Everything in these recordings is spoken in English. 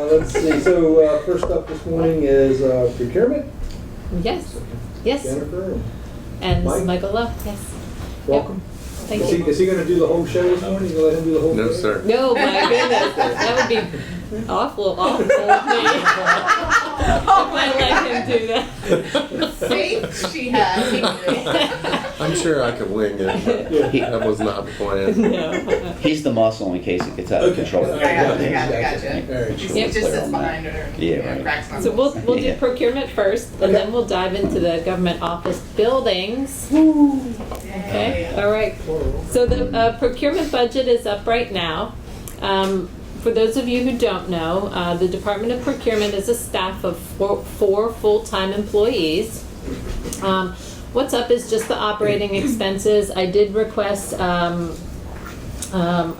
Let's see, so first up this morning is procurement. Yes, yes. Jennifer, And Mike? Michael Love, yes. welcome. Thank Is you. he going to do the whole show this morning? You gonna let him do the whole show? No, sir. No, my goodness, that would be awful of me. If I let him do that. See, she has. I'm sure I could wing it, but Yeah. that was not the plan. No. He's the muscle in case it gets out of control. All right, Gotcha. All right, He sure. just sits behind her and Yeah, right. cracks my So we'll do Yeah. procurement first, and then we'll dive into the government office buildings. Okay, all right. So the procurement budget is up right now. For those of you who don't know, the Department of Procurement is a staff of four full-time employees. What's up is just the operating expenses. I did request a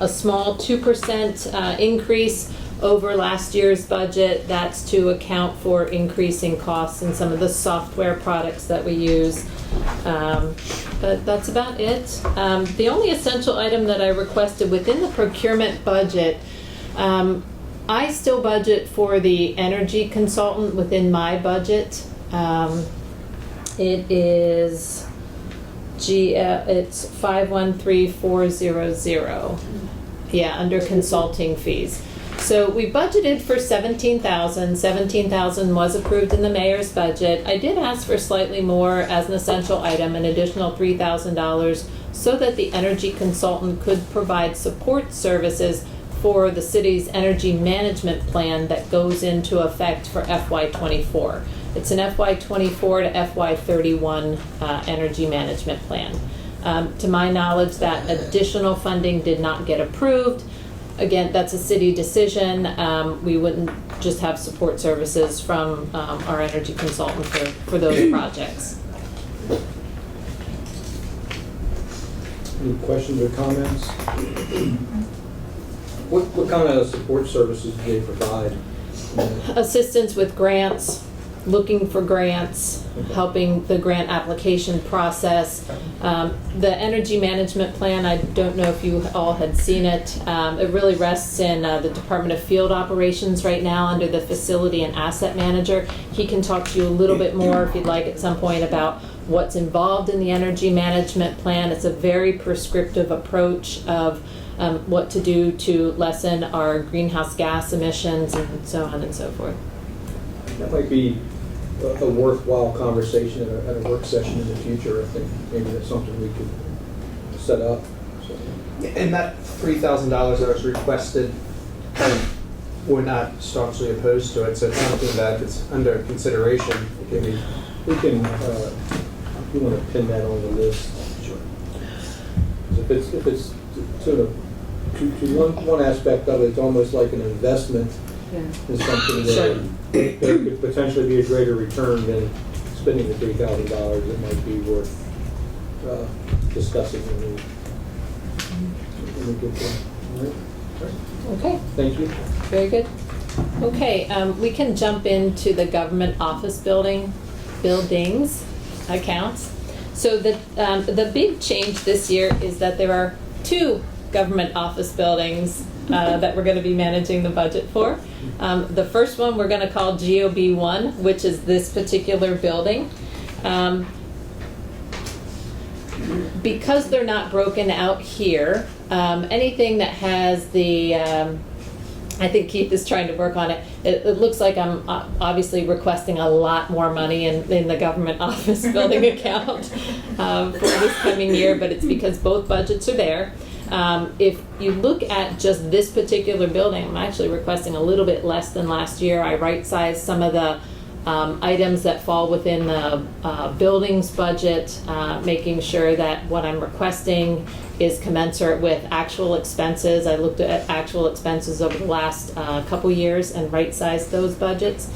small 2% increase over last year's budget. That's to account for increasing costs in some of the software products that we use. But that's about it. The only essential item that I requested within the procurement budget, I still budget for the energy consultant within my budget. It is it's 513400. Yeah, under consulting fees. So we budgeted for 17,000. 17,000 was approved in the mayor's budget. I did ask for slightly more as an essential item, an additional $3,000, so that the energy consultant could provide support services for the city's energy management plan that goes into effect for FY24. It's an FY24 to FY31 energy management plan. To my knowledge, that additional funding did not get approved. Again, that's a city decision. We wouldn't just have support services from our energy consultant for those projects. Any questions or comments? What kind of support services do they provide? Assistance with grants, looking for grants, helping the grant application process. The energy management plan, I don't know if you all had seen it. It really rests in the Department of Field Operations right now under the facility and asset manager. He can talk to you a little bit more if you'd like at some point about what's involved in the energy management plan. It's a very prescriptive approach of what to do to lessen our greenhouse gas emissions and so on and so forth. That might be a worthwhile conversation at a work session in the future. I think maybe that's something we could set up. So. And that $3,000 that was requested, we're not staunchly opposed to it, so it's something that is under consideration. Maybe we can, if you want to pin that on the list. Sure. If it's to one aspect of it, it's almost like an investment in something that there could potentially be a greater return than spending the $3,000. It might be worth discussing when we get there. All right. Okay. Thank you. Very good. Okay, we can jump into the government office buildings accounts. So the big change this year is that there are 2 government office buildings that we're going to be managing the budget for. The first one we're going to call GOB1, which is this particular building. Because they're not broken out here, anything that has the, I think Keith is trying to work on it. It looks like I'm obviously requesting a lot more money in the government office building account for this coming year, but it's because both budgets are there. If you look at just this particular building, I'm actually requesting a little bit less than last year. I right-sized some of the items that fall within the buildings budget, making sure that what I'm requesting is commensurate with actual expenses. I looked at actual expenses over the last couple years and right-sized those budgets.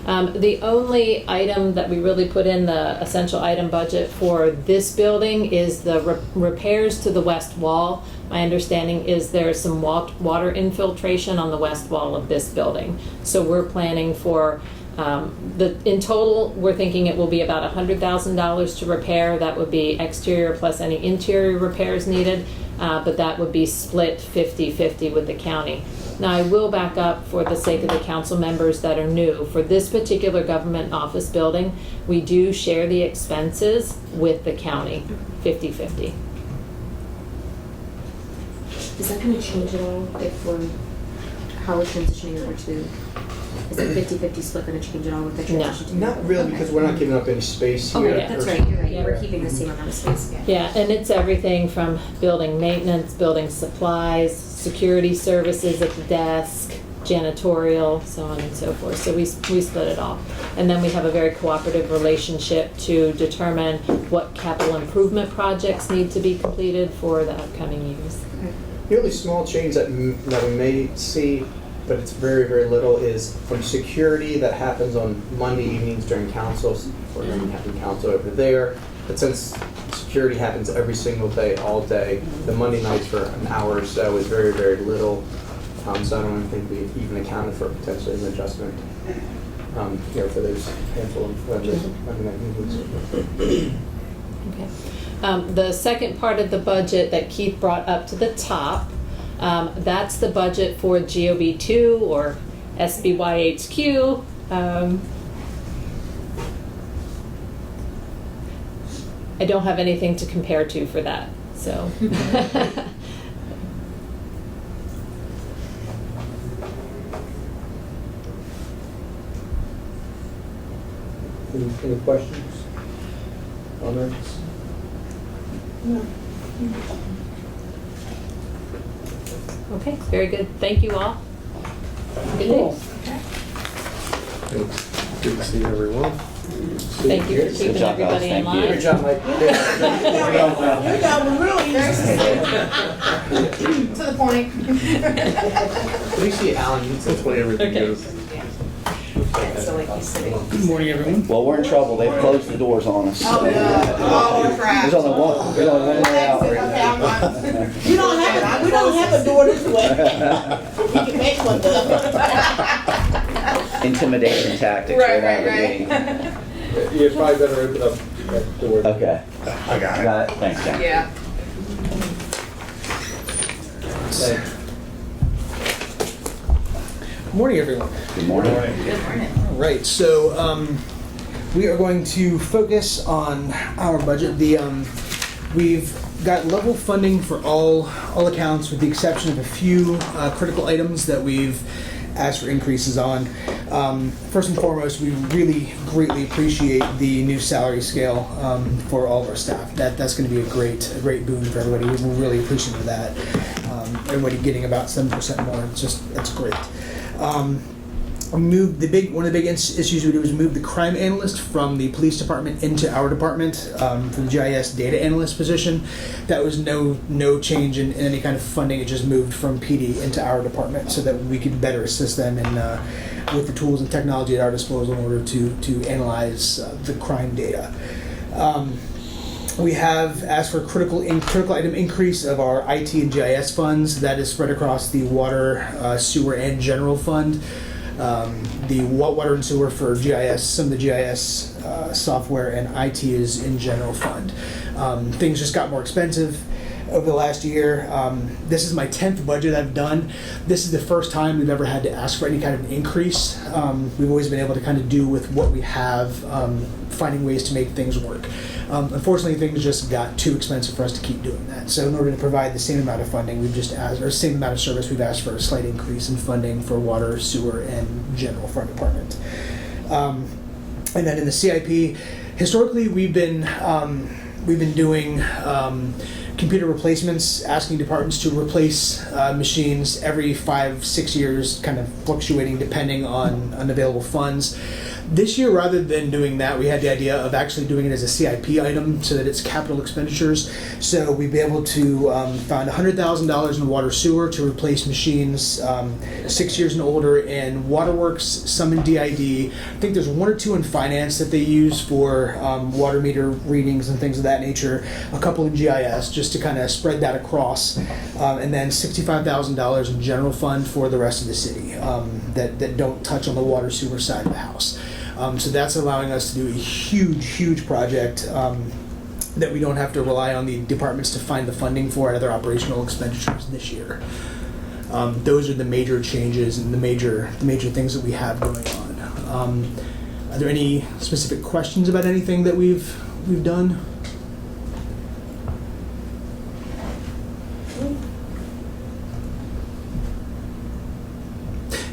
The only item that we really put in the essential item budget for this building is the repairs to the west wall. My understanding is there's some water infiltration on the west wall of this building. So we're planning for in total, we're thinking it will be about $100,000 to repair. That would be exterior plus any interior repairs needed, but that would be split 50-50 with the county. Now, I will back up for the sake of the council members that are new. For this particular government office building, we do share the expenses with the county, 50-50. Is that going to change at all if we're, how we're transitioning over to, is the 50-50 split going to change at all with the transition to? Not really, because we're not giving up any space Oh, here. yeah, that's right, you're right. Yeah. We're keeping the same amount of space. Yeah, and it's everything from building maintenance, building supplies, security services at the desk, janitorial, so on and so forth. So we split it all. And then we have a very cooperative relationship to determine what capital improvement projects need to be completed for the upcoming years. The only small change that we may see, but it's very, very little, is from security that happens on Monday evenings during councils. We're going to be having council over there. But since security happens every single day, all day, the Monday nights for an hour or so is very, very little. So I don't even think we've even accounted for potentially an adjustment for those handful of Monday night meetings. Okay. The second part of the budget that Keith brought up to the top, that's the budget for GOB2 or SBYHQ. I don't have anything to compare to for that, so. Any questions? Comments? Okay, very good. Thank you all. Good day. Thanks. Good to see everyone. Thank you for keeping job, guys. everybody in Thank you. line. Good job, Mike. Your job was really easy. To the point. Let me see Alan. Hopefully everything Okay. goes. So like you said. Good morning, everyone. Well, we're in trouble. They've closed the doors on us. Oh, no. Oh, crap. There's only one. There's only one way out Okay, right I'm now. on. We don't have a door this way. We can make one though. Intimidation tactics Right, right out of the right, gate. right. You probably better open up that door. Okay. I got it. Got it. Thanks, Jack. Yeah. Thanks. Good morning, everyone. Good morning. Good morning. All right, so we are going to focus on our budget. We've got level funding for all accounts, with the exception of a few critical items that we've asked for increases on. First and foremost, we really greatly appreciate the new salary scale for all of our staff. That's going to be a great boon for everybody. We're really appreciative of that. Everybody getting about 7% more. It's great. One of the big issues we did was move the crime analyst from the police department into our department for the GIS data analyst position. That was no change in any kind of funding. It just moved from PD into our department so that we could better assist them in with the tools and technology at our disposal in order to analyze the crime data. We have asked for a critical item increase of our IT and GIS funds. That is spread across the water, sewer, and general fund. The water and sewer for GIS, some of the GIS software, and IT is in general fund. Things just got more expensive over the last year. This is my 10th budget I've done. This is the first time we've ever had to ask for any kind of increase. We've always been able to kind of do with what we have, finding ways to make things work. Unfortunately, things just got too expensive for us to keep doing that. So in order to provide the same amount of funding, we've just asked, or same amount of service, we've asked for a slight increase in funding for water, sewer, and general fund department. And then in the CIP, historically we've been doing computer replacements, asking departments to replace machines every 5-6 years, kind of fluctuating depending on unavailable funds. This year, rather than doing that, we had the idea of actually doing it as a CIP item so that it's capital expenditures. So we'd be able to find $100,000 in water sewer to replace machines 6 years and older in waterworks, some in DID. I think there's 1 or 2 in finance that they use for water meter readings and things of that nature. A couple in GIS, just to kind of spread that across. And then $65,000 in general fund for the rest of the city that don't touch on the water sewer side of the house. So that's allowing us to do a huge project that we don't have to rely on the departments to find the funding for out of their operational expenditures this year. Those are the major changes and the major things that we have going on. Are there any specific questions about anything that we've done?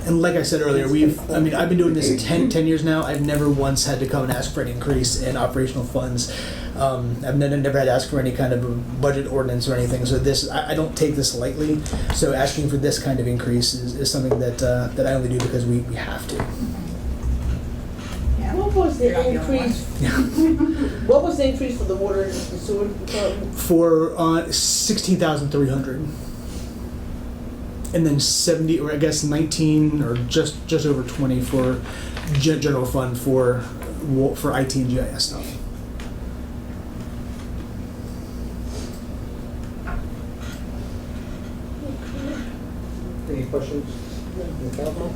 And like I said earlier, I've been doing this 10 years now. I've never once had to come and ask for an increase in operational funds. I've never had to ask for any kind of a budget ordinance or anything. So I don't take this lightly. So asking for this kind of increase is something that I only do because we have to. What was the You're not the only increase? What was the increase for the water and sewer department? For 16,300. And then 70, or I guess 19, or just over 20 for general fund for IT and GIS stuff. Any questions from the council?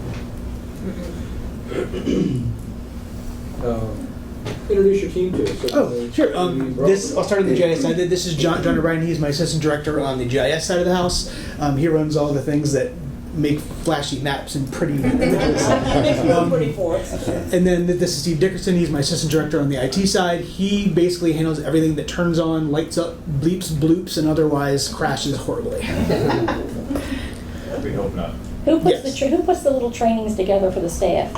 Introduce your team to us. Oh, sure. I'll start on the GIS side. This is John O'Brien. He's my assistant director on the GIS side of the house. He runs all the things that make flashy maps and pretty images. Pretty for us. And then this is Steve Dickerson. He's my assistant director on the IT side. He basically handles everything that turns on, lights up, bleeps, bloops, and otherwise crashes horribly. We hope not. Who puts Yes. who puts the little trainings together for the staff?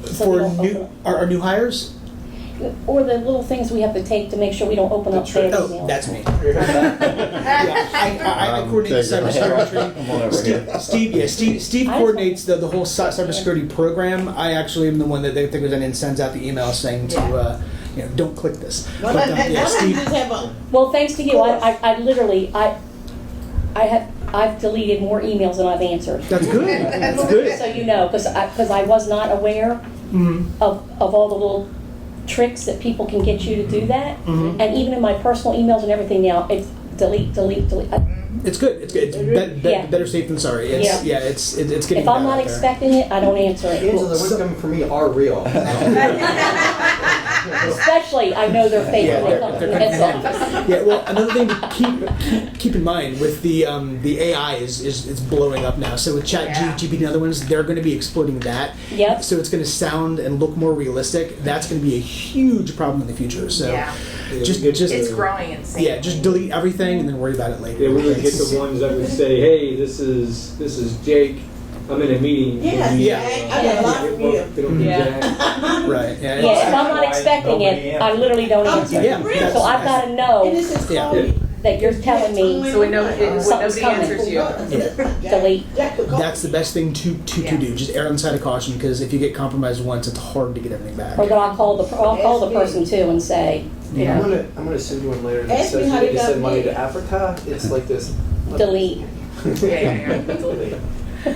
So we For don't open our new hires, or the little things we have to take to make sure we don't open up bad emails? that's me. Yeah, I coordinate the cybersecurity. Come on over here. Steve coordinates the whole cybersecurity program. I actually am the one that they think and sends out the email saying to don't click this. Well, But, and yeah, I Steve. just have a, Well, thanks to you, I literally I've deleted more emails than I've answered. That's good. That's good. So you know, because I was not aware Mm-hmm. of all the little tricks that people can get you to do that. Mhm. And even in my personal emails and everything now, it's delete. It's good. It's good. It's Yeah. better safe than sorry. It's getting. If I'm better not out there. expecting it, I don't answer it. Angela, the ones coming from me are real. Especially, I know they're fake Yeah, when they come from the they're head's office. Yeah, well, another thing to keep in mind with the AI is blowing up now. So with Chat Yeah. GPT and other ones, they're going to be exploiting that. Yep. So it's going to sound and look more realistic. That's going to be a huge problem in the future. So Yeah. just It's growing insane. yeah, just delete everything and then worry about it later. Yeah, we're gonna get the ones that would say, hey, this is Jake, I'm in a meeting. yeah, Yeah. I got a lot from you. They don't need Yeah. Jack. Right. Yeah. Yeah, if I'm not expecting it, I literally don't answer. Yeah, it. So I've got to And know this is Yeah. called. that you're telling me So we know when Something's nobody coming. answers you. delete. That's the best thing to Yeah. do. Just err on the side of caution because if you get compromised once, it's hard to get everything back. Or that I'll call the person too and say, you Yeah. know, I'm gonna send you one later that Ask me says how you they need to got send money me. to Africa. It's like this. delete. Yeah. They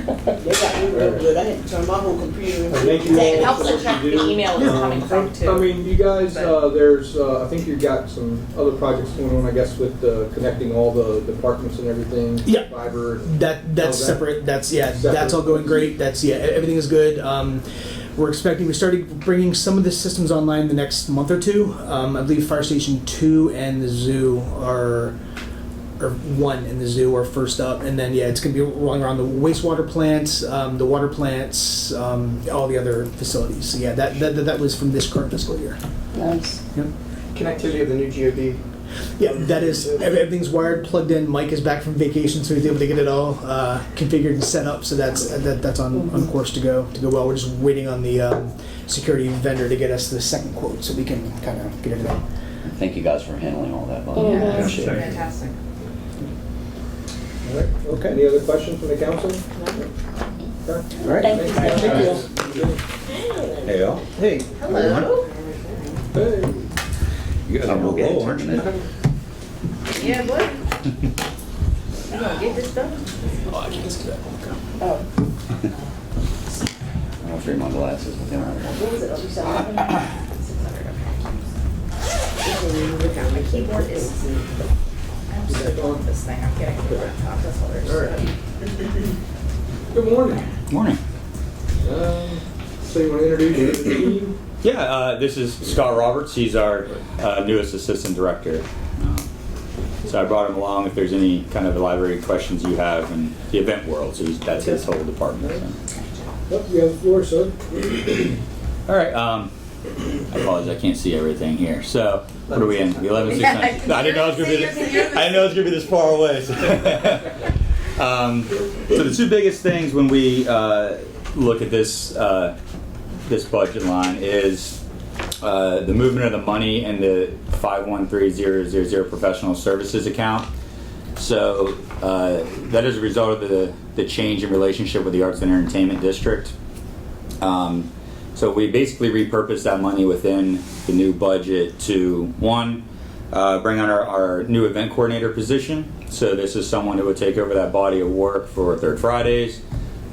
got me real good. I had to turn my whole computer into. Thank you all. It helps to check the email is coming from I too. mean, you guys, there's, I think you've got some other projects going on, I guess, with connecting all the departments and everything. Yeah. Fiber. That's Oh, that- separate. That's Separate. that's all going great. Everything is good. We started bringing some of the systems online the next month or two. I believe Fire Station 2 and the zoo or 1 and the zoo are first up, and then it's going to be rolling around the wastewater plants, the water plants, all the other facilities. So that was from this current fiscal year. Nice. Yep. Connectivity of the new GOD. Yeah, that is, everything's wired, plugged in. Mike is back from vacation, so he's able to get it all configured and set up. So that's on course to go well. We're just waiting on the security vendor to get us the second quote, so we can kind of get it done. Thank you guys for handling all that, buddy. Mhm. Yeah, that's Appreciate it. fantastic. All right, okay. Any other questions from the council? Okay. All right. Thank you. Thank you. Hey, all. Hey. Hello. Hey. You guys are We'll get it roll, aren't you? terminated. Yeah, boy. You gonna get this done? Oh, I can't see that. Oh, I'll trade my glasses with him. what was it? Oh, you said 11? 600. My keyboard is. I'm sick of this thing. I'm getting to the top. That's all there is. Good morning. Morning. So you want to introduce your team? Yeah, this is Scott Roberts. He's our newest assistant director. So I brought him along if there's any kind of library questions you have in the event world. So that's his whole department. So. Yep, you have the floor, sir. All right. I apologize. I can't see everything here. So what are we in? 11:06. I didn't know it was gonna be. I didn't know it was gonna be this far away. So, so the two biggest things when we look at this this budget line is the movement of the money in the 513000 professional services account. So that is a result of the change in relationship with the Arts and Entertainment District. So we basically repurposed that money within the new budget to, one, bring on our new event coordinator position. So this is someone who would take over that body of work for Third Fridays,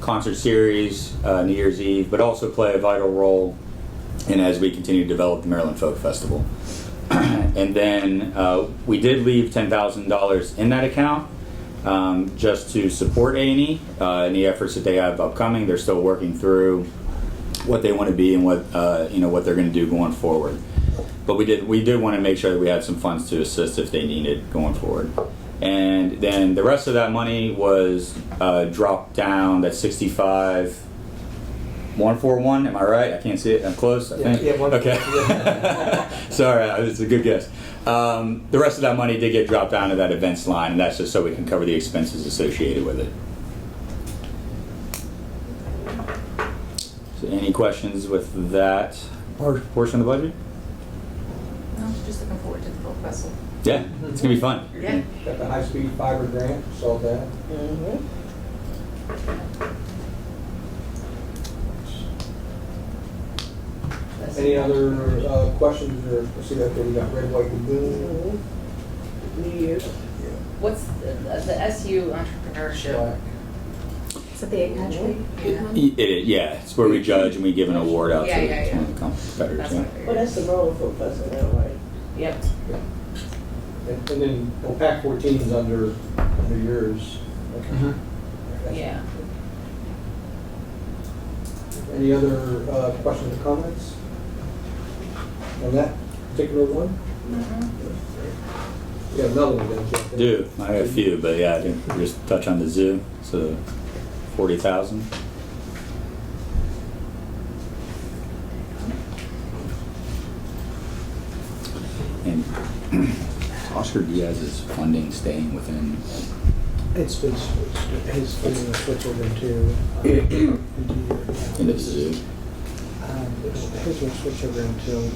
concert series, New Year's Eve, but also play a vital role in as we continue to develop the Maryland Folk Festival. And then we did leave $10,000 in that account just to support A&E in the efforts that they have upcoming. They're still working through what they want to be and what what they're going to do going forward. But we did want to make sure that we had some funds to assist if they needed going forward. And then the rest of that money was dropped down. That's 65,141. Am I right? I can't see it. I'm close. I think. Yeah, okay. Sorry, it's a good guess. The rest of that money did get dropped down to that events line, and that's just so we can cover the expenses associated with it. So any questions with that portion of the budget? No, just looking forward to the folk festival. Yeah, it's gonna be fun. Yeah. Got the high-speed fiber grant, saw that. Any other questions, or I see that we got red, white, and blue. New Year's. What's the SU entrepreneurship? Black. Is that the egg hatchery? Yeah, it's where we judge and we give an award out Yeah, to yeah, yeah. one of the competitors. That's Yeah. what I figured. Well, that's the roller folk festival now, right? Yep. And then, well, PAC 14 is under yours. Okay. Yeah. Any other questions or comments on that particular one? You got another one, don't you? Do I have a few, but yeah, I can just touch on the zoo. So 40,000. And Oscar Diaz's funding staying within. It's his funding will switch over into Into the zoo. his will switch over into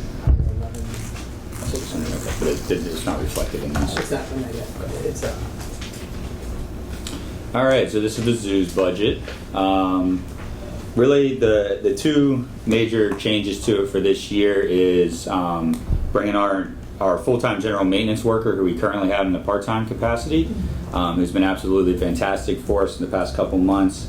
11,600. But it's not reflected in this. It's not from that yet. It's All right, so this is the zoo's budget. Really, the two major changes to it for this year is bringing our full-time general maintenance worker, who we currently have in the part-time capacity, who's been absolutely fantastic for us in the past couple months.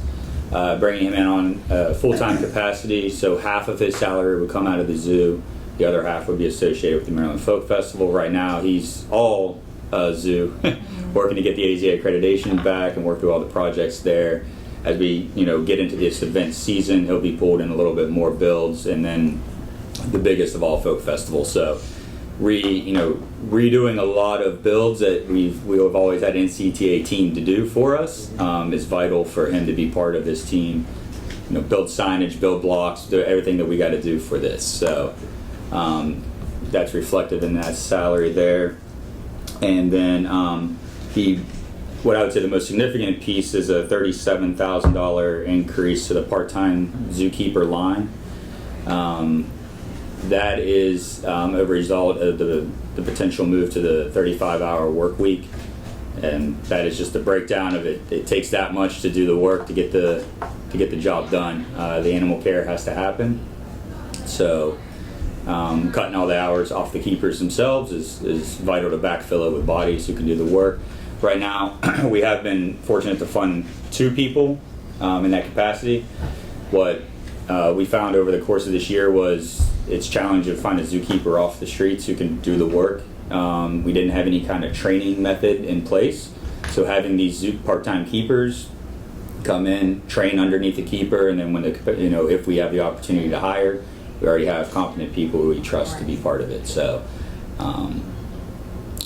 Bringing him in on full-time capacity, so half of his salary would come out of the zoo, the other half would be associated with the Maryland Folk Festival. Right now, he's all zoo, working to get the AZA accreditation back and work through all the projects there. As we get into this event season, he'll be pulled in a little bit more builds, and then the biggest of all, Folk Festival. So redoing a lot of builds that we have always had NCTA team to do for us is vital for him to be part of this team. Build signage, build blocks, do everything that we got to do for this. So that's reflected in that salary there. And then what I would say the most significant piece is a $37,000 increase to the part-time zookeeper line. That is a result of the potential move to the 35-hour work week, and that is just a breakdown of it. It takes that much to do the work to get the job done. The animal care has to happen, so cutting all the hours off the keepers themselves is vital to backfill it with bodies who can do the work. Right now, we have been fortunate to fund 2 people in that capacity. What we found over the course of this year was it's challenging to find a zookeeper off the streets who can do the work. We didn't have any kind of training method in place, so having these part-time keepers come in, train underneath the keeper, and then when if we have the opportunity to hire, we already have competent people who we trust to be part of it. So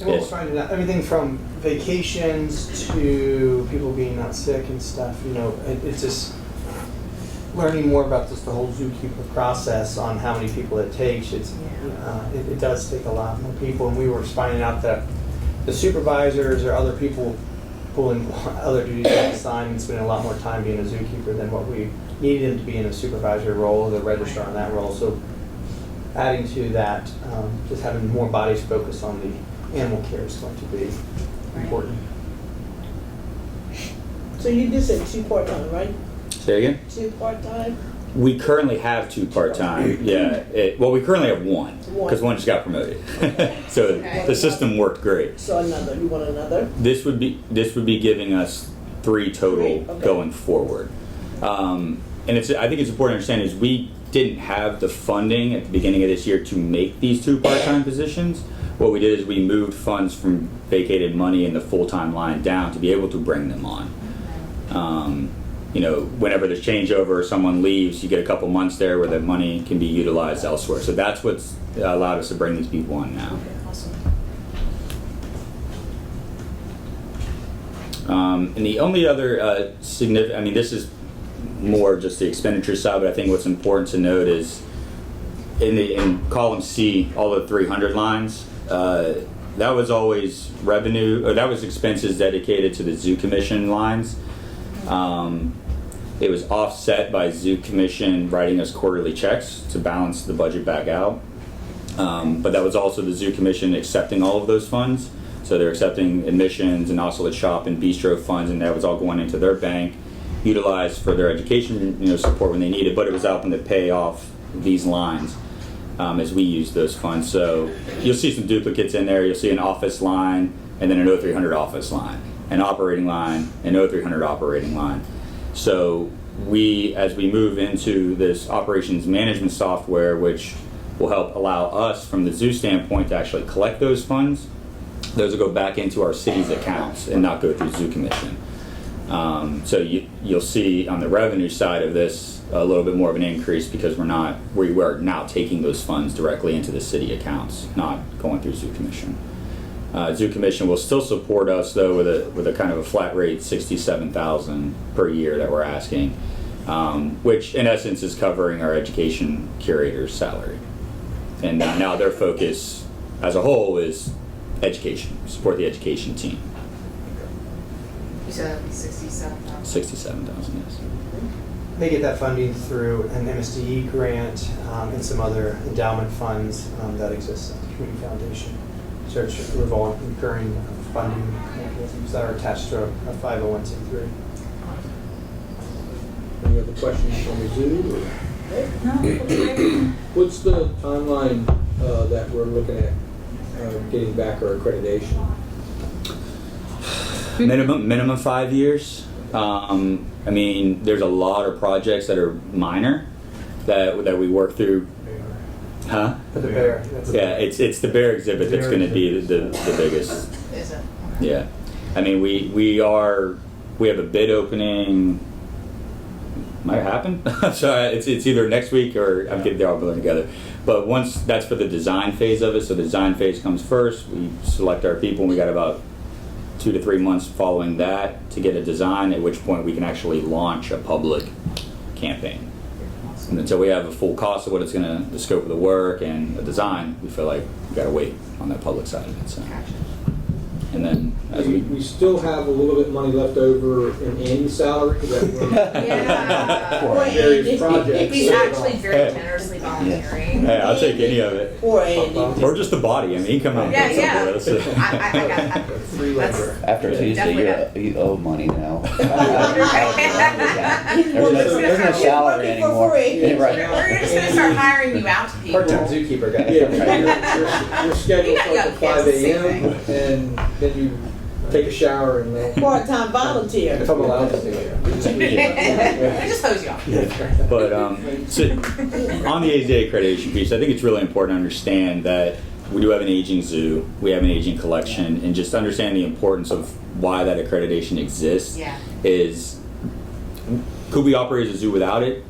And we're finding out everything from vacations to people being not sick and stuff. You know, it's just learning more about just the whole zookeeper process on how many people it takes. It does take a lot more people, and we were finding out that the supervisors or other people pulling other duties at the sign and spending a lot more time being a zookeeper than what we needed them to be in a supervisory role, the registrar in that role. So adding to that, just having more bodies focused on the animal care is going to be important. So you just said 2 part-time, right? Say again? 2 part-time? We currently have 2 part-time. Yeah. Well, we currently have 1 because one just got promoted. So the system worked great. So another, you want another? This would be giving us 3 total 3, okay. going forward. And I think it's important to understand is we didn't have the funding at the beginning of this year to make these 2 part-time positions. What we did is we moved funds from vacated money in the full-time line down to be able to bring them on. You know, whenever there's changeover or someone leaves, you get a couple months there where the money can be utilized elsewhere. So that's what's allowed us to bring these people on now. And the only other significant, I mean, this is more just the expenditure side, but I think what's important to note is in column C, all the 300 lines, that was always revenue, or that was expenses dedicated to the Zoo Commission lines. It was offset by Zoo Commission writing us quarterly checks to balance the budget back out. But that was also the Zoo Commission accepting all of those funds. So they're accepting admissions and also the shop and bistro funds, and that was all going into their bank, utilized for their education, support when they need it. But it was helping to pay off these lines as we use those funds. So you'll see some duplicates in there. You'll see an office line and then an 0300 office line, an operating line, an 0300 operating line. So as we move into this operations management software, which will help allow us from the zoo standpoint to actually collect those funds, those will go back into our city's accounts and not go through Zoo Commission. So you'll see on the revenue side of this a little bit more of an increase because we are now taking those funds directly into the city accounts, not going through Zoo Commission. Zoo Commission will still support us though with a kind of a flat rate, $67,000 per year that we're asking, which in essence is covering our education curator's salary. And now their focus as a whole is education, support the education team. You said that would be 67,000. 67,000, yes. They get that funding through an MSDE grant and some other endowment funds that exist at the Community Foundation. So it's revolving, recurring funding mechanisms that are attached to a 501c3. Any other questions on the zoo? What's the timeline that we're looking at getting back our accreditation? Minimum 5 years. I mean, there's a lot of projects that are minor that we work through. Huh? For the bear. Yeah, it's the bear exhibit that's going to be the biggest. Is it? Yeah, I mean we have a bid opening. Might happen. So it's either next week or I'm getting they're all blending together. But once that's for the design phase of it, so the design phase comes first. We select our people, and we got about 2 to 3 months following that to get a design. At which point we can actually launch a public campaign. And until we have a full cost of what it's the scope of the work and the design, we feel like we got to wait on that public side of it. So. And then as we still have a little bit of money left over in Andy's salary that we're Yeah. various projects. He's actually very generously volunteering. Hey, I'll take any of it. Poor Andy. Or just the body. I mean, he come out and Yeah, put yeah. something with us. I got that. Free labor. After Tuesday, Definitely you owe money now. Well, There's no salary working for anymore. free. Yeah, right. We're just gonna start hiring you out to people. Part-time zookeeper guy. Yeah, your schedule You got starts at young 5 kids, a.m. and then you take a shower and then Part-time volunteer. If I'm allowed to do it. I just hose you off. But so on the AZA accreditation piece, I think it's really important to understand that we do have an aging zoo, we have an aging collection, and just understand the importance of why that accreditation exists. Yeah. Is could we operate as a zoo without it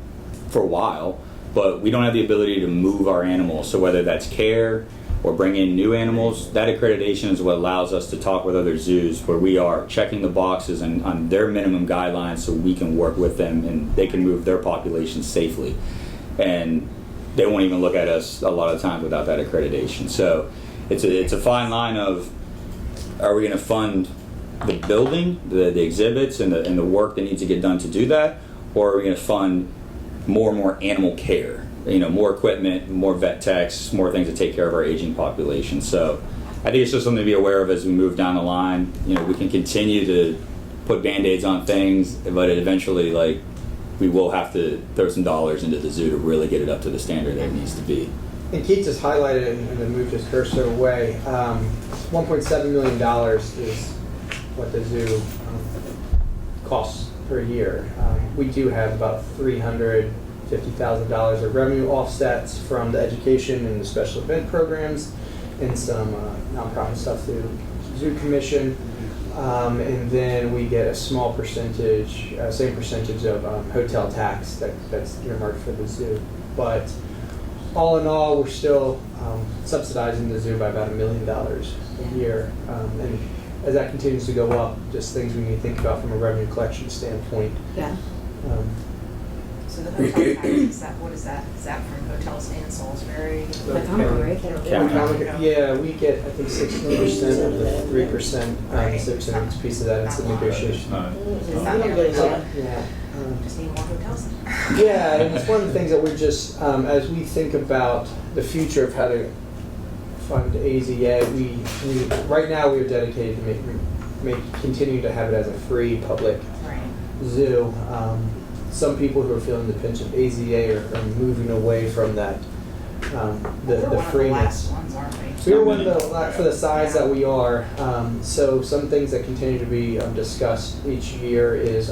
for a while, but we don't have the ability to move our animals. So whether that's care, or bring in new animals, that accreditation is what allows us to talk with other zoos where we are checking the boxes and on their minimum guidelines so we can work with them and they can move their population safely. And they won't even look at us a lot of times without that accreditation. So it's a fine line of, are we going to fund the building, the exhibits, and the work that needs to get done to do that, or are we going to fund more and more animal care? More equipment, more vet techs, more things to take care of our aging population. So I think it's just something to be aware of as we move down the line. We can continue to put Band-Aids on things, but eventually, we will have to throw some dollars into the zoo to really get it up to the standard that it needs to be. And Keith just highlighted it and then moved his cursor away. $1.7 million is what the zoo costs per year. We do have about $350,000 of revenue offsets from the education and the special event programs and some nonprofit stuff through Zoo Commission. And then we get a small percentage, same percentage of hotel tax that's earmarked for the zoo. But all in all, we're still subsidizing the zoo by about $1 million a year. And as that continues to go up, just things we need to think about from a revenue collection standpoint. Yeah. So the hotel tax, what is that? Is that from hotel stay in Salisbury? Like, I'm all right. Yeah, we get, I think, 16% of the 3%, 6% piece of that. It's the negotiation. It's not nearly that. Yeah. Just need more hotels. Yeah, and it's one of the things that we're just, as we think about the future of how to fund AZA, we right now we are dedicated to continue to have it as a free public zoo. Some people who are feeling the pinch of AZA are moving away from that, the freeness. We're one of the for the size that we are. So some things that continue to be discussed each year is,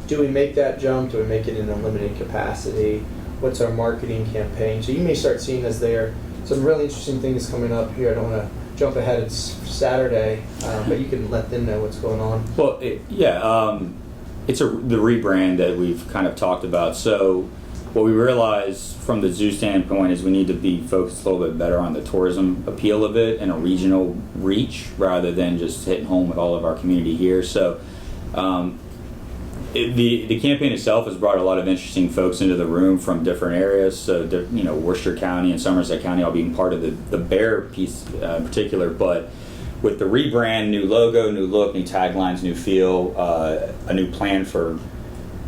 do we make that jump? Do we make it in a limited capacity? What's our marketing campaign? So you may start seeing us there. Some really interesting things coming up here. I don't want to jump ahead. It's Saturday, but you can let them know what's going on. Well, it's the rebrand that we've kind of talked about. So what we realized from the zoo standpoint is we need to be focused a little bit better on the tourism appeal of it and a regional reach rather than just hitting home with all of our community here. So the campaign itself has brought a lot of interesting folks into the room from different areas. So Worcester County and Somerset County all being part of the bear piece in particular, but with the rebrand, new logo, new look, new taglines, new feel, a new plan for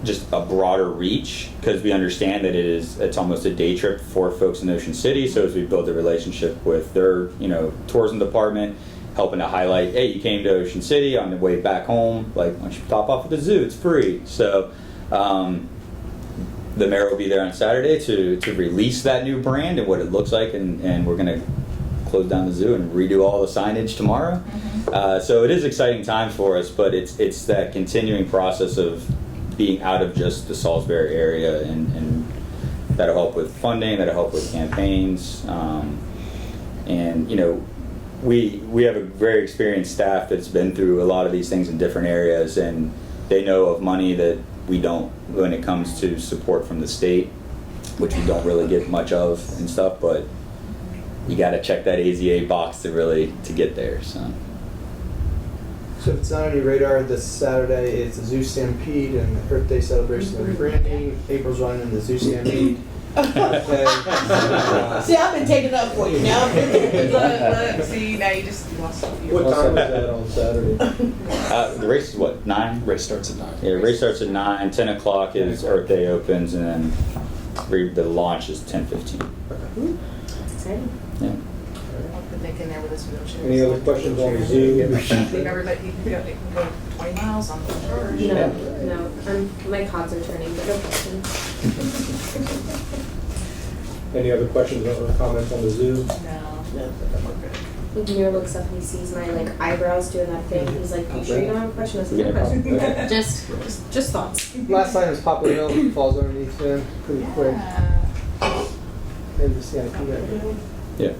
just a broader reach, because we understand that it's almost a day trip for folks in Ocean City. So as we build a relationship with their tourism department, helping to highlight, hey, you came to Ocean City on the way back home, why don't you stop off at the zoo? It's free. So the mayor will be there on Saturday to release that new brand and what it looks like, and we're going to close down the zoo and redo all the signage tomorrow. So it is exciting times for us, but it's that continuing process of being out of just the Salisbury area, and that'll help with funding, that'll help with campaigns, and we have a very experienced staff that's been through a lot of these things in different areas, and they know of money that we don't when it comes to support from the state, which we don't really get much of and stuff, but you got to check that AZA box to get there. So if it's not on your radar, this Saturday is the Zoo Stampede and the Earth Day celebration and rebranding. April's running the Zoo Stampede. See, I've been taking up for you now. Look, see, now you just lost a few. What time is that on Saturday? the race is what, 9? Race starts at 9. Yeah, race starts at 9. 10 o'clock is Earth Day opens, and then the launch is 10:15. That's exciting. Yeah. I'll put Nick in there with his wheelchair. Any other questions on the zoo? I think everybody can go 20 miles on the charge. No, my cogs are turning, but no question. Any other questions or comments on the zoo? No. When Demir looks up and he sees my eyebrows doing that thing, he's like, "You sure you don't have a question?" I said, "No question." Just thoughts. Last item is Poplar Hill, falls underneath them pretty quick. Maybe the CIP right. Yeah.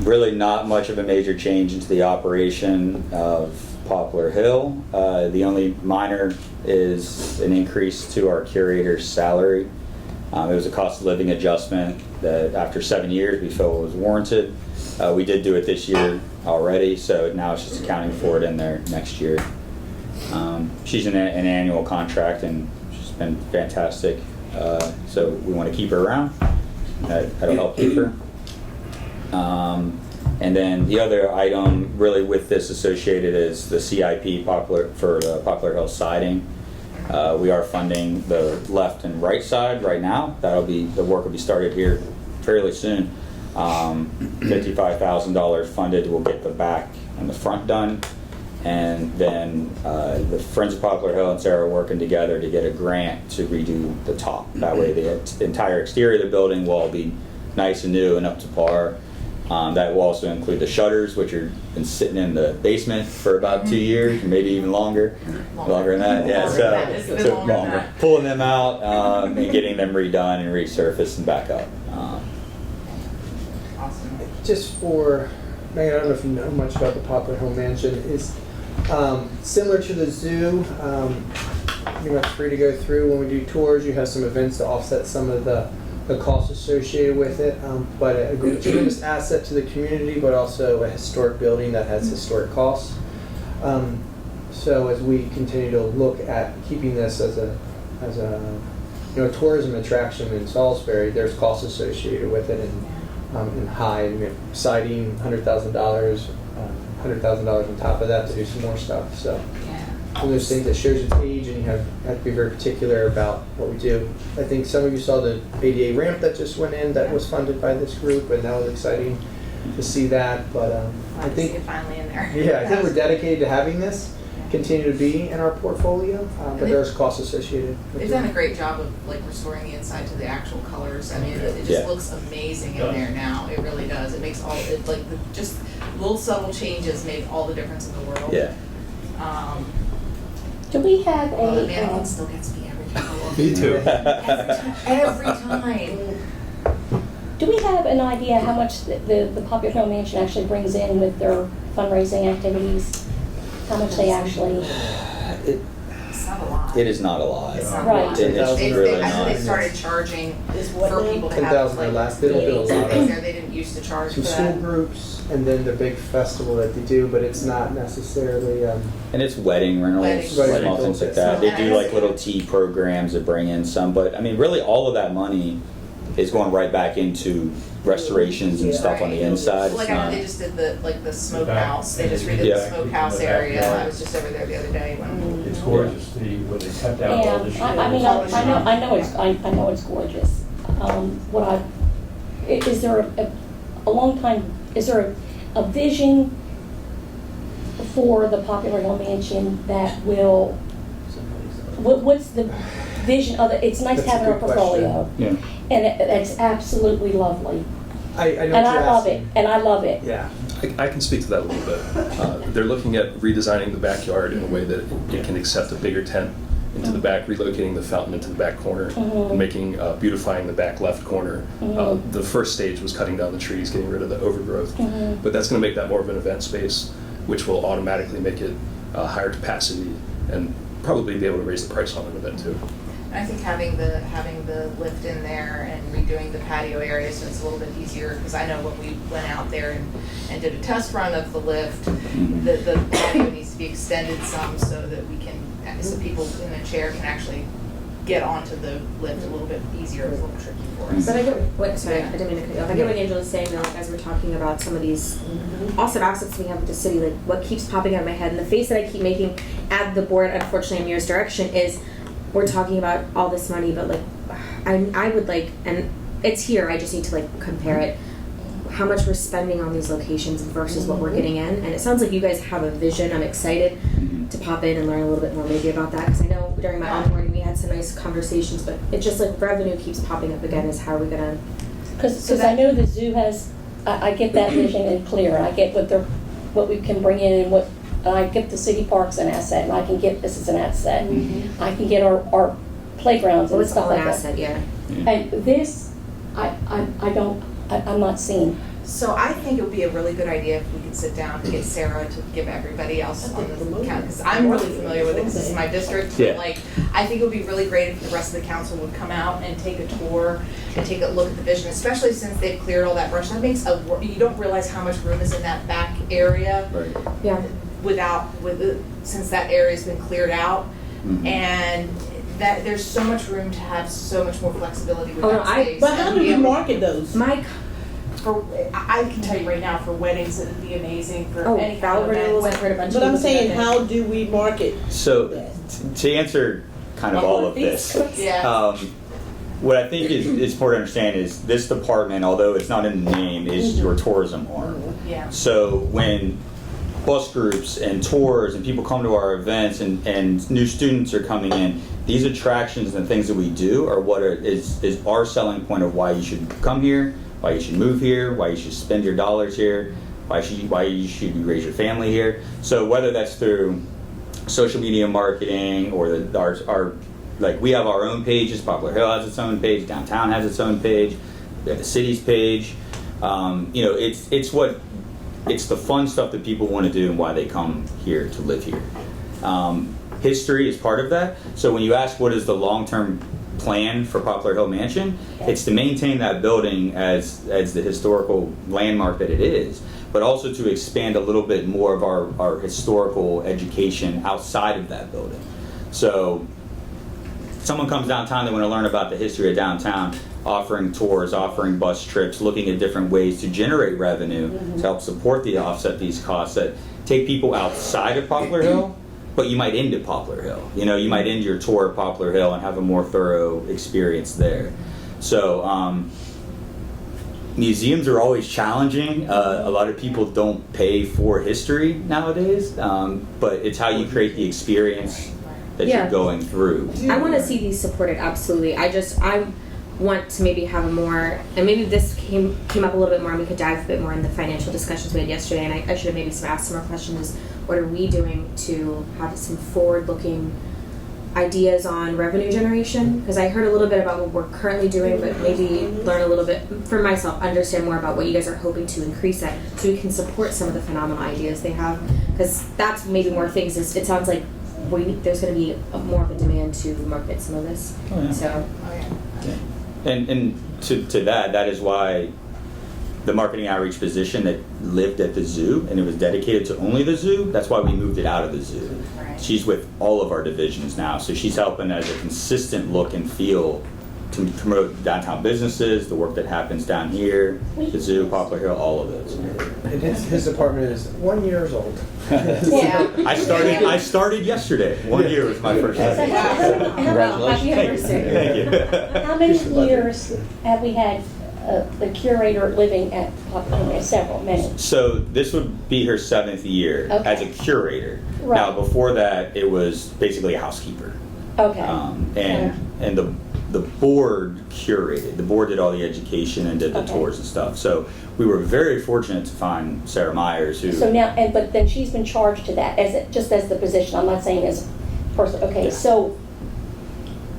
Really not much of a major change into the operation of Poplar Hill. The only minor is an increase to our curator's salary. It was a cost of living adjustment that after 7 years we felt was warranted. We did do it this year already, so now it's just accounting for it in there next year. She's in an annual contract and she's been fantastic. So we want to keep her around. That'll help keep her. And then the other item really with this associated is the CIP for the Poplar Hill siding. We are funding the left and right side right now. The work will be started here fairly soon. $55,000 funded. We'll get the back and the front done. And then the Friends of Poplar Hill and Sarah are working together to get a grant to redo the top. That way the entire exterior of the building will all be nice and new and up to par. That will also include the shutters, which have been sitting in the basement for about 2 years, maybe even longer than that. Yeah, so longer. Pulling them out and getting them redone and resurfaced and back up. Just for, Megan, I don't know if you know much about the Poplar Hill Mansion, is similar to the zoo. Pretty much free to go through. When we do tours, you have some events to offset some of the costs associated with it, but a tremendous asset to the community, but also a historic building that has historic costs. So as we continue to look at keeping this as a tourism attraction in Salisbury, there's costs associated with it, and high siding, $100,000, $100,000 on top of that to do some more stuff. So one of those things that shows its age, and you have to be very particular about what we do. I think some of you saw the ADA ramp that just went in that was funded by this group, and that was exciting to see that. But I think it's finally in there. Yeah, I think we're dedicated to having this continue to be in our portfolio, but there's costs associated. They've done a great job of like restoring the inside to the actual colors. I mean, it just looks amazing in there now. It really does. It makes just little subtle changes made all the difference in the world. Yeah. Do we have The mannequin still gets me every time I walk in. Me too. Every time. Do we have an idea how much the Poplar Hill Mansion actually brings in with their fundraising activities? How much they actually? It's not a lot. It is not a lot. It's not Right. a lot. It's really I think not. they started charging for people to 10,000 have last. They don't do a meetings lot and of- things there. They didn't used to charge for Some school that. groups, and then the big festival that they do, but it's not necessarily. And it's wedding rentals, Weddings. small Wedding things like rentals, that. They yeah. do like little tea programs that bring in some, but I mean, really all of that money is going right back into restorations and stuff on the inside. Like It's I know not, they just did the smokehouse. They just redid the smokehouse area. I was just over there the other day when. It's gorgeous, when they cut down all the Yeah, I mean, I know it's gorgeous. Is there a long time? Is there a vision for the Poplar Hill Mansion that will? What's the vision of it? It's nice That's to have a in our good question. portfolio, yeah. and it's absolutely lovely. I know And what I you're love it. asking. And I love it. Yeah. I can speak to that a little bit. They're looking at redesigning the backyard in a way that it can accept a bigger tent into the back, relocating the fountain into the back corner, Mhm. making, beautifying the back left corner. Mhm. The first stage was cutting down the trees, getting rid of the overgrowth. Mhm. But that's going to make that more of an event space, which will automatically make it higher capacity and probably be able to raise the price on it a bit too. I think having the lift in there and redoing the patio area so it's a little bit easier, because I know when we went out there and did a test run of the lift, the patio needs to be extended some so that so people in a chair can actually get onto the lift a little bit easier. It's a little tricky for us. But I get sorry, I didn't mean to cut you off. I get what Angela's saying though, like, as we're talking about some of these awesome assets we have with the city, like what keeps popping out of my head and the face that I keep making at the board, unfortunately in Mira's direction, is we're talking about all this money, but like I would like, and it's here, I just need to like compare it, how much we're spending on these locations versus what we're getting in. And it sounds like you guys have a vision. I'm excited to pop in and learn a little bit more maybe about that, because I know during my onboarding we had some nice conversations, but it's just like revenue keeps popping up again. Is how are we gonna? Because I know the zoo has, I get that vision and clear. I get what we can bring in and what, I get the city parks an asset, and I can get this as an asset. I can get our playgrounds Well, and it's stuff all an like asset, that. yeah. And this, I don't, I'm not seeing. So I think it would be a really good idea if we could sit down and get Sarah to give everybody else on the count, because I'm really familiar with it, because this is my district. Yeah. But like, I think it would be really great if the rest of the council would come out and take a tour and take a look at the vision, especially since they've cleared all that brush. That makes you don't realize how much room is in that back area Right. Yeah. since that area's been cleared out. Mhm. And that there's so much room to have so much more flexibility with Oh, that no, space. But how and do be we able- market those? Mike, I can tell you right now, for weddings, it would be amazing for oh, any kind ballot of renewals, I've event. heard a bunch But of I'm people say saying, that. how do we market So, that? to answer kind of all of this, Yeah. what I think is important to understand is this department, although it's not in the name, is your tourism arm. Yeah. So when bus groups and tours and people come to our events and new students are coming in, these attractions and things that we do are what is our selling point of why you should come here, why you should move here, why you should spend your dollars here, why you should raise your family here. So whether that's through social media marketing or our like we have our own pages, Poplar Hill has its own page, downtown has its own page, we have the city's page. It's the fun stuff that people want to do and why they come here to live here. History is part of that. So when you ask what is the long-term plan for Poplar Hill Mansion, it's to maintain that building as the historical landmark that it is, but also to expand a little bit more of our historical education outside of that building. So someone comes downtown, they want to learn about the history of downtown, offering tours, offering bus trips, looking at different ways to generate revenue to help offset these costs that take people outside of Poplar Hill, but you might end at Poplar Hill. You know, you might end your tour at Poplar Hill and have a more thorough experience there. So museums are always challenging. A lot of people don't pay for history nowadays, but it's how you create the experience that Yeah. you're going through. I want to see these supported, absolutely. I want to maybe have a more, and maybe this came up a little bit more, and we could dive a bit more in the financial discussions we had yesterday, and I should have maybe asked some more questions. What are we doing to have some forward-looking ideas on revenue generation? Because I heard a little bit about what we're currently doing, but maybe learn a little bit, for myself, understand more about what you guys are hoping to increase that, so we can support some of the phenomenal ideas they have. Because that's maybe more things, it sounds like there's going to be more of a demand to market some of this. Oh, yeah. So, And to that is why the marketing outreach position that lived at the zoo and it was dedicated to only the zoo, that's why we moved it out of the zoo. Right. She's with all of our divisions now, so she's helping as a consistent look and feel to promote downtown businesses, the work that happens down here, the zoo, Poplar Hill, all of it. And his department is 1 year old. Yeah. I started yesterday. 1 year was my first day. Congratulations. happy anniversary. Thank you. How many years have we had the curator living at Poplar Hill? Several, many. So this would be her 7th year Okay. as a curator. Right. Now before that, it was basically a housekeeper. Okay. And the board curated. The board did all the education and did the Okay. tours and stuff. So we were very fortunate to find Sarah Myers, who. So now, but then she's been charged to that just as the position. I'm not saying as a person. Okay, Yeah. so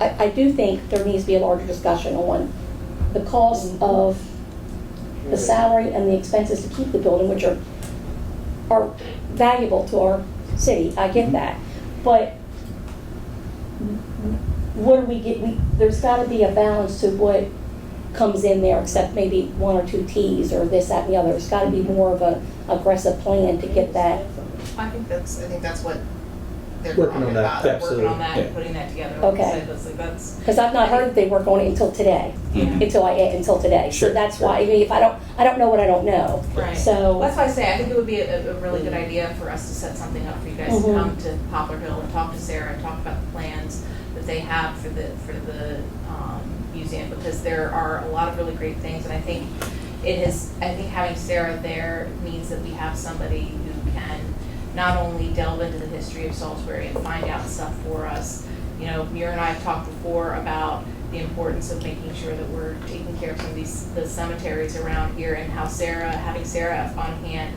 I do think there needs to be a larger discussion on the cost of the salary and the expenses to keep the building, which are valuable to our city. I get that, but what do we get? There's got to be a balance to what comes in there, except maybe 1 or 2 T's or this, that, and the other. There's got to be more of an aggressive plan to get that. I think that's what they're Working talking on that, about. They're absolutely. working on that and Yeah. putting that together. Okay. Like I said, that's Because I've not heard that they work on it until today. Mhm. Until today. Sure, So that's sure. why. I mean, if I don't know what I don't know. right. So That's why I say I think it would be a really good idea for us to set something up for you guys to Mhm. come to Poplar Hill and talk to Sarah and talk about the plans that they have for the museum, because there are a lot of really great things, and I think having Sarah there means that we have somebody who can not only delve into the history of Salisbury and find out stuff for us. You know, Muir and I have talked before about the importance of making sure that we're taking care of some of the cemeteries around here, and how having Sarah on hand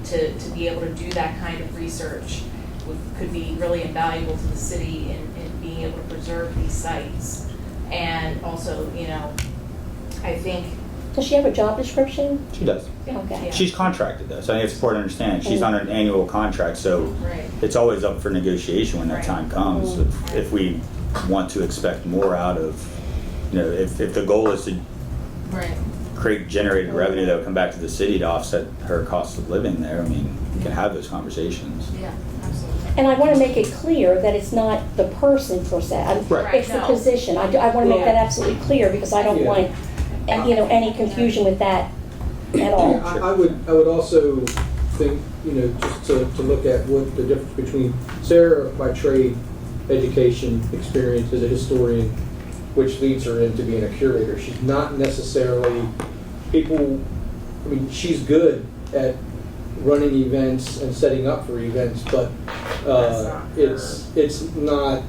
to be able to do that kind of research could be really invaluable to the city in being able to preserve these sites. And also, you know, I think Does she have a job description? She does. Okay. She's contracted though, so I think it's important to understand, she's on an annual contract, so Right. it's always up for negotiation when that Right. time comes. If we want to expect more out of, if the goal is to Right. create generated revenue that will come back to the city to offset her cost of living there, I mean, we can have those conversations. Yeah, absolutely. And I want to make it clear that it's not the person per se. Right. It's the No. position. I want to make that Yeah. absolutely clear because I don't Yeah. want, any confusion with that at all. I would also think, just to look at what the difference between Sarah by trade, education, experience as a historian, which leads her into being a curator. She's not necessarily, she's good at running events and setting up for events, but it's not,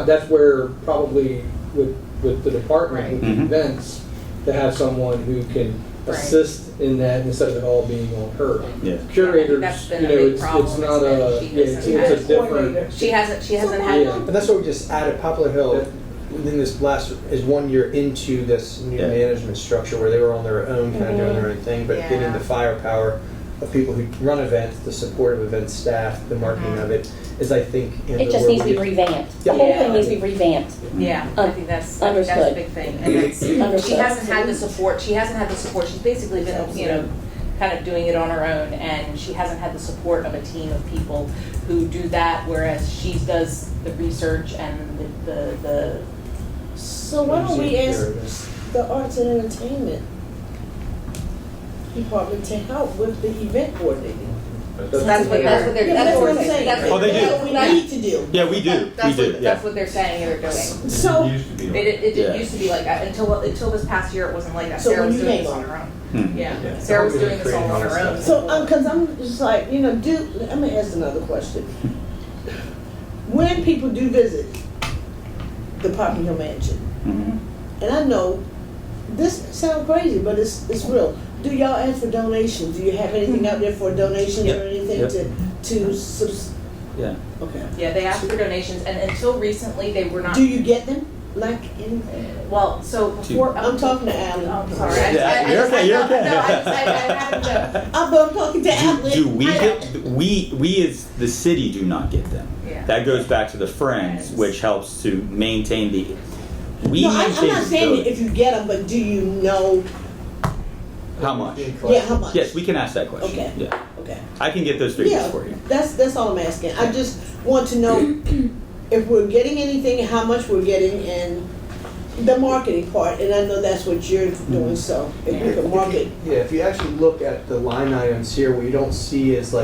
that's where probably with the department, with the Right. events, to have someone who can Right. assist in that instead of it all being on her. Yeah. Curators, That's been a big it's problem, not is a, that she it's doesn't a have- different. She hasn't had. Yeah. But that's what we just added. Poplar Hill, within this last, is 1 year into this new Yeah. management structure where they were on their own, kind of doing their own thing, but getting Yeah. the firepower of people who run events, the support of event staff, the marketing of it, is I think. It just needs to be revamped. The Yeah. whole thing needs to be revamped. Yeah, I think that's a Understood. big thing. And it's, she Understood. hasn't had the support, she's basically been, kind of doing it on her own, and she hasn't had the support of a team of people who do that, whereas she does the research and the So why don't we ask the arts and entertainment department to help with the event coordinating? that's what they're, Yeah, that's what I'm they're saying. saying. Oh, they do. That's what we need to do. Yeah, we do, That's what they're saying they're doing. So, It Yeah. used to be like that until this past year. It wasn't like that. So Sarah when was you doing came this on. on her own. Hmm. Yeah, Yeah. Sarah was doing this all on her own. so, cause I'm just like, let me ask another question. When people do visit the Poplar Hill Mansion, Mhm. and I know this sounds crazy, but it's real. Do y'all ask for donations? Do you have anything out there for donations Yep. or anything Yep. Yeah. okay. Yeah, they asked for donations, and until recently, they were not. Do you get them? Like in, Well, so before. I'm talking to Alan. Oh, I'm sorry. Yeah, you're okay, you're okay. No, I haven't. I'm talking to Alan. Do we I get, we as the city do not get them. Yeah. That goes back to the Friends, which helps to maintain the, we No, I'm maintain not the saying building. if you get them, but do you know? How much? Yeah, how much? Yes, we can ask that question. Okay. Yeah. Okay. I can get those figures Yeah, for you. that's all I'm asking. I just want to know if we're getting anything, how much we're getting, and the marketing part. And I know that's what you're doing. So if you can market, Yeah, if you actually look at the line items here, what you don't see is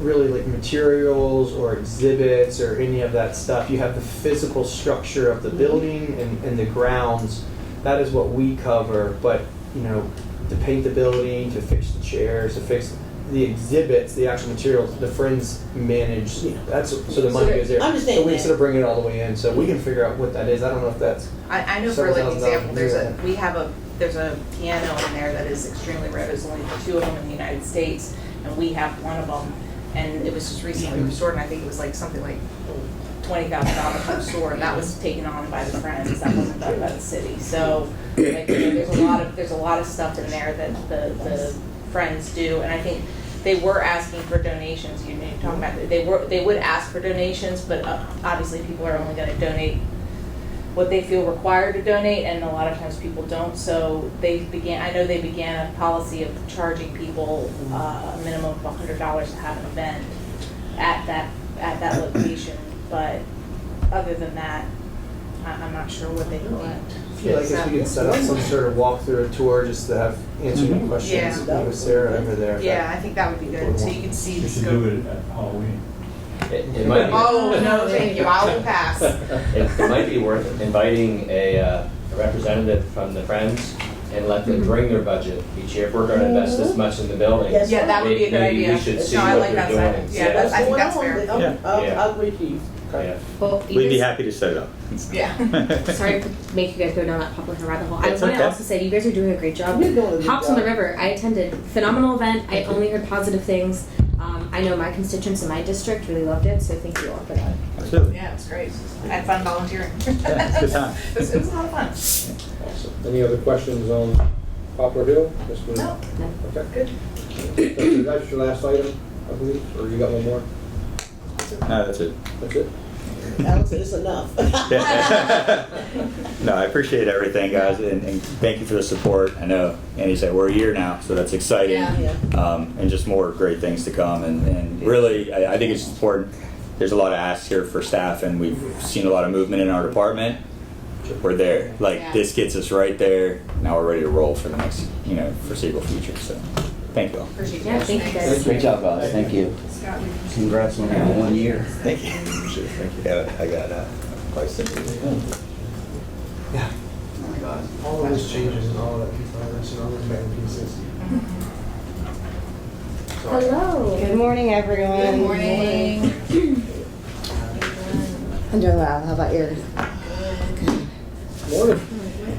really materials or exhibits or any of that stuff. You have the physical structure of the building and the grounds. That is what we cover, but to paint the building, to fix the chairs, to fix the exhibits, the actual materials, the Friends manage. That's so the money goes there. I understand So we that. sort of bring it all the way in, so we can figure out what that is. I don't know if that's. I know for Several like thousand example, dollars. there's a piano in there that is extremely rare. There's only 2 of them in the United States, and we have one of them. And it was just recently restored, and I think it was like something like $20,000 per store, and that was taken on by the Friends. That wasn't done by the city. So there's a lot of stuff in there that the Friends do, and I think they were asking for donations. You're talking about they would ask for donations, but obviously people are only going to donate what they feel required to donate, and a lot of times people don't. So I know they began a policy of charging people a minimum of $100 to have an event at that location. But other than that, I'm not sure what they collect. I feel like if we could set up some sort of walkthrough tour just to have answer any questions with Sarah over there. Yeah, I think that would be good. So you can see the scope. it at Halloween. It might be, Oh, no, thank you. I will pass. it might be worth inviting a representative from the Friends and let them bring their budget each year. If we're gonna invest this much in the building. Yes. Yeah, that would be a good maybe idea. we should see No, I what like they're that doing side. and Yeah, see that's, I think going that's on. fair. I'll agree with you. Yeah. Well, you We'd be guys- happy to set it up. Yeah. Sorry to make you guys go down that Poplar Hill rabbit hole. I It's want to okay. also say you guys are doing a great job. You're doing a good Hops on the job. River. I attended. Phenomenal event. I only heard positive things. I know my constituents in my district really loved it, so thank you all for that. Absolutely. Yeah, it was great. I had fun volunteering. Yeah, it's a good time. It was a lot of fun. Awesome. Any other questions on Poplar Hill? Ms. Moon? No. Okay. Good. That's your last item, I believe, or you got one more? No, that's it. That's it? Alex, it's enough. No, I appreciate everything, guys, and thank you for the support. I know Andy said we're a year now, so that's exciting. Yeah. Yeah. And just more great things to come. And really, I think it's important. There's a lot of asks here for staff, and we've seen a lot of movement in our department. We're there. Like, Yeah. this gets us right there. Now we're ready to roll for the next, foreseeable future. So, thank you all. Appreciate you. Yeah, thank you guys. Great job, guys. Thank you. Congrats on that 1 year. Thank you. Thank you. Yeah, I got quite simple. Yeah. Oh my God. All of those changes and all of that, and all those moving pieces. Hello. Good morning, everyone. Good morning. I'm doing well. How about yours? Morning.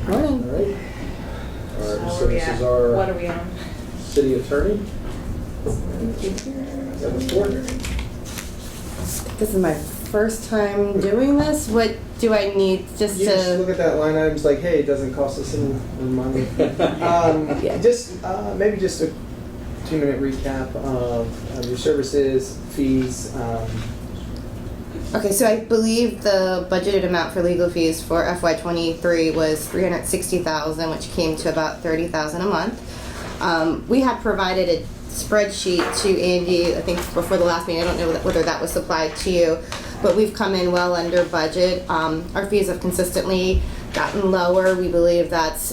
Morning. All right. All right, Where so are we this at? is What our are we on? city attorney. Got the report. This is my first time doing this. What do I need just You just look to? at that line item, it's like, hey, it doesn't cost us any money. Yeah. Just, maybe just a 2-minute recap of your services, fees. Okay, so I believe the budgeted amount for legal fees for FY23 was $360,000, which came to about $30,000 a month. We had provided a spreadsheet to Andy, I think before the last meeting. I don't know whether that was supplied to you, but we've come in well under budget. Our fees have consistently gotten lower. We believe that's,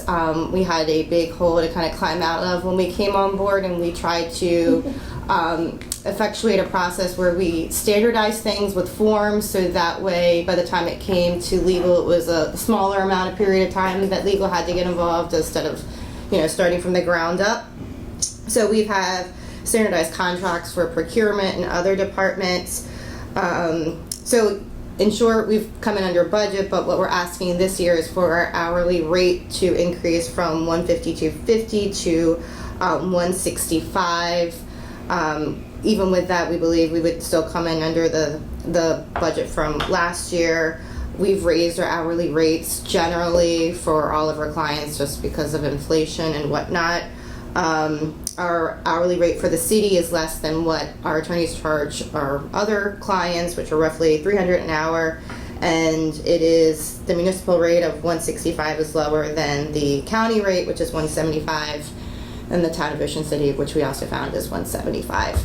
we had a big hole to kind of climb out of when we came on board, and we tried to effectuate a process where we standardize things with forms, so that way by the time it came to legal, it was a smaller amount of period of time that legal had to get involved instead of starting from the ground up. So we've had standardized contracts for procurement and other departments. So in short, we've come in under budget, but what we're asking this year is for our hourly rate to increase from $152.50 to $165. Even with that, we believe we would still come in under the budget from last year. We've raised our hourly rates generally for all of our clients just because of inflation and whatnot. Our hourly rate for the city is less than what our attorneys charge our other clients, which are roughly $300 an hour. And it is, the municipal rate of $165 is lower than the county rate, which is $175, and the town of Ocean City, which we also found is $175.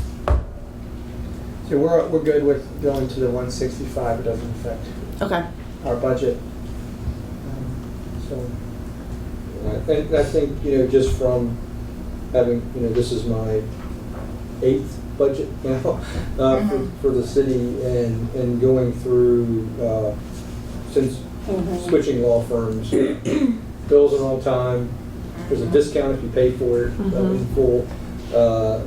So we're good with going to the 165. It doesn't affect Okay. our budget. So I think, just from having, this is my 8th budget now for the city, and going through, since switching law firms, bills are on time, there's a discount if you pay for it in full,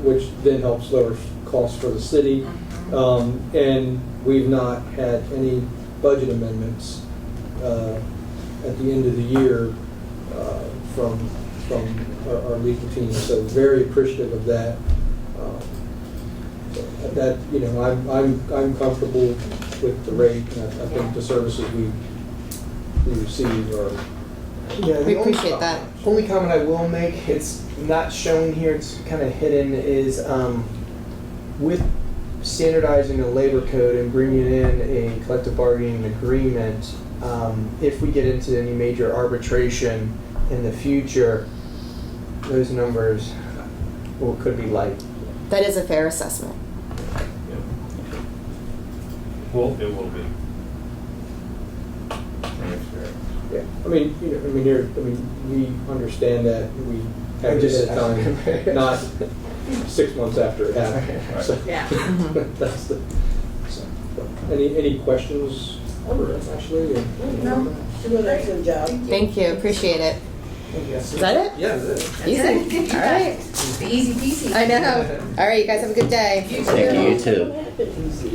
which then helps lower costs for the city. And we've not had any budget amendments at the end of the year from our legal team, so very appreciative of that. That I'm comfortable with the rate, and I think the services we receive are. yeah, We appreciate that. Only comment I will make, it's not shown here, it's kind of hidden, is with standardizing the labor code and bringing in a collective bargaining agreement, if we get into any major arbitration in the future, those numbers could be light. That is a fair assessment. Well, it will be. Yeah, we understand that, we have it at a time, not 6 months after it happened. So, Yeah. that's the. So, any questions, Ashley? No, you did an excellent job. Thank you. Appreciate it. Is that it? Yeah, that's it. Easy. All right. Easy peasy. I know. All right, you guys have a good day. Thank you, you too. Easy.